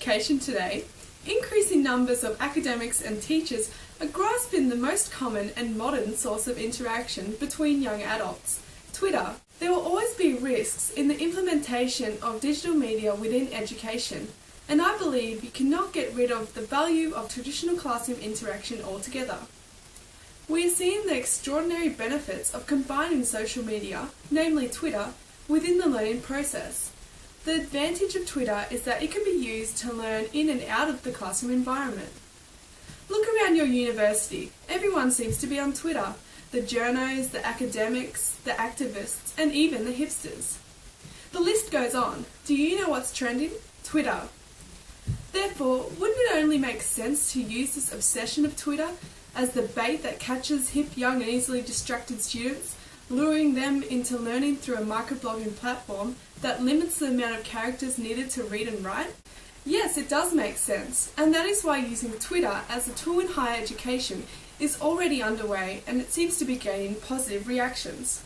education today, increasing numbers of academics and teachers are grasping the most common and modern source of interaction between young adults, Twitter. There will always be risks in the implementation of digital media within education, and I believe you cannot get rid of the value of traditional classroom interaction altogether. We are seeing the extraordinary benefits of combining social media, namely Twitter, within the learning process. The advantage of Twitter is that it can be used to learn in and out of the classroom environment. Look around your university. Everyone seems to be on Twitter. The journos, the academics, the activists, and even the hipsters. The list goes on. Do you know what's trending? Twitter. Therefore, wouldn't it only make sense to use this obsession of Twitter as the bait that catches hip, young, and easily distracted students, luring them into learning through a microblogging platform that limits the amount of characters needed to read and write? Yes, it does make sense, and that is why using Twitter as a tool in higher education is already underway, and it seems to be gaining positive reactions.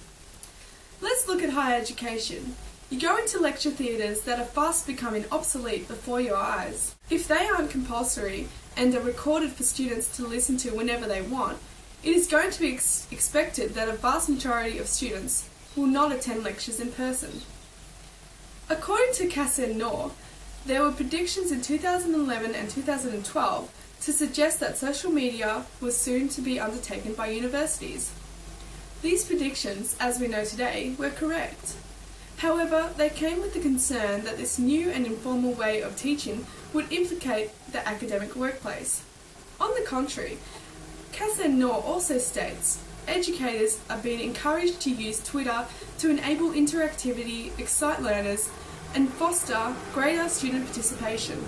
Let's look at higher education. You go into lecture theatres that are fast becoming obsolete before your eyes. If they aren't compulsory and are recorded for students to listen to whenever they want, it is going to be expected that a vast majority of students will not attend lectures in person. According to Cassel-Noor, there were predictions in 2011 and 2012 to suggest that social media was soon to be undertaken by universities. These predictions, as we know today, were correct. However, they came with the concern that this new and informal way of teaching would implicate the academic workplace. On the contrary, Cassel-Noor also states, educators are being encouraged to use Twitter to enable interactivity, excite learners, and foster greater student participation.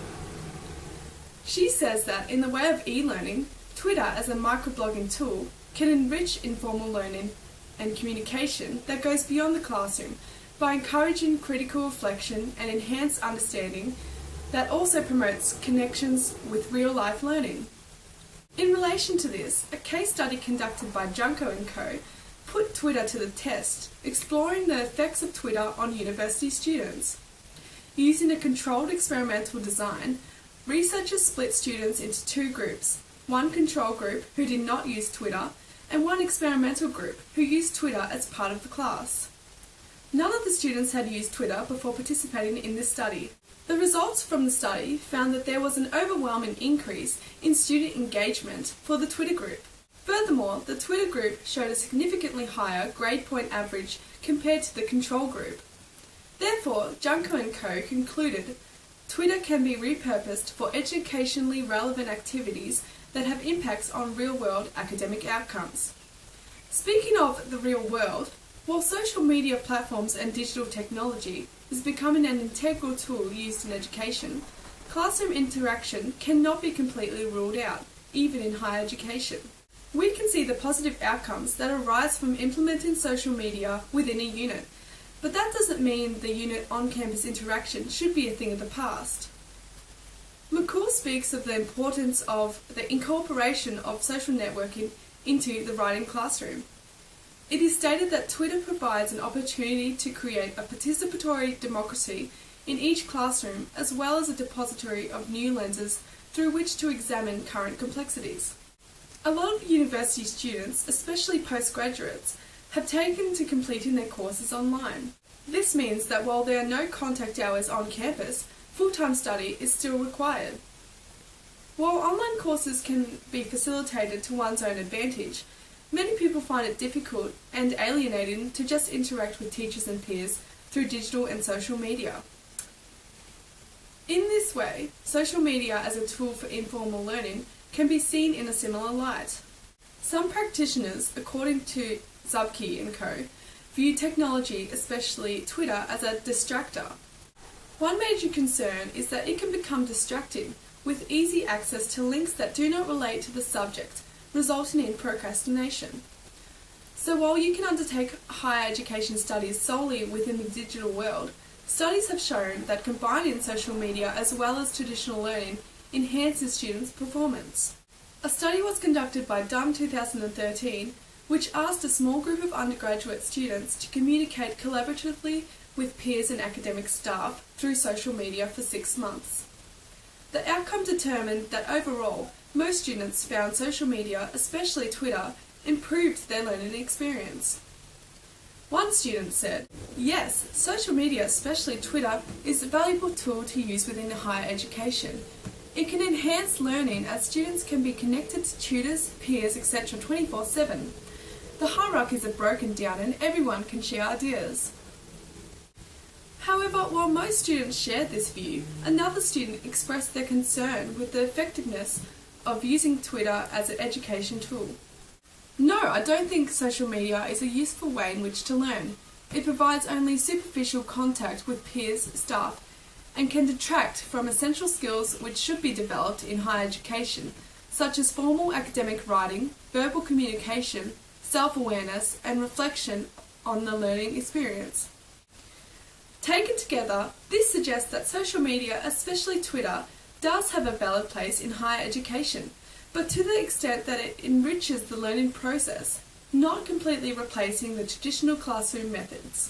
She says that in the way of e-learning, Twitter as a microblogging tool can enrich informal learning and communication that goes beyond the classroom by encouraging critical reflection and enhanced understanding that also promotes connections with real-life learning. In relation to this, a case study conducted by Junko & Co. put Twitter to the test, exploring the effects of Twitter on university students. Using a controlled experimental design, researchers split students into two groups, one control group who did not use Twitter, and one experimental group who used Twitter as part of the class. None of the students had used Twitter before participating in this study. The results from the study found that there was an overwhelming increase in student engagement for the Twitter group. Furthermore, the Twitter group showed a significantly higher grade point average compared to the control group. Therefore, Junko & Co. concluded Twitter can be repurposed for educationally relevant activities that have impacts on real-world academic outcomes. Speaking of the real world, while social media platforms and digital technology is becoming an integral tool used in education, classroom interaction cannot be completely ruled out, even in higher education. We can see the positive outcomes that arise from implementing social media within a unit, but that doesn't mean the unit on-campus interaction should be a thing of the past. McCool speaks of the importance of the incorporation of social networking into the writing classroom. It is stated that Twitter provides an opportunity to create a participatory democracy in each classroom, as well as a depository of new lenses through which to examine current complexities. A lot of university students, especially postgraduates, have taken to completing their courses online. This means that while there are no contact hours on campus, full-time study is still required. While online courses can be facilitated to one's own advantage, many people find it difficult and alienating to just interact with teachers and peers through digital and social media. In this way, social media as a tool for informal learning can be seen in a similar light. Some practitioners, according to Zubke & Co., view technology, especially Twitter, as a distractor. One major concern is that it can become distracting, with easy access to links that do not relate to the subject, resulting in procrastination. So while you can undertake higher education studies solely within the digital world, studies have shown that combining social media as well as traditional learning enhances students' performance. A study was conducted by Dunn 2013, which asked a small group of undergraduate students to communicate collaboratively with peers and academic staff through social media for 6 months. The outcome determined that overall, most students found social media, especially Twitter, improved their learning experience. One student said, "Yes, social media, especially Twitter, is a valuable tool to use within higher education. It can enhance learning as students can be connected to tutors, peers, etc. 24/7. The hierarchies are broken down and everyone can share ideas." However, while most students shared this view, another student expressed their concern with the effectiveness of using Twitter as an education tool. "No, I don't think social media is a useful way in which to learn. It provides only superficial contact with peers, staff, and can detract from essential skills which should be developed in higher education, such as formal academic writing, verbal communication, self-awareness, and reflection on the learning experience." Taken together, this suggests that social media, especially Twitter, does have a valid place in higher education, but to the extent that it enriches the learning process, not completely replacing the traditional classroom methods.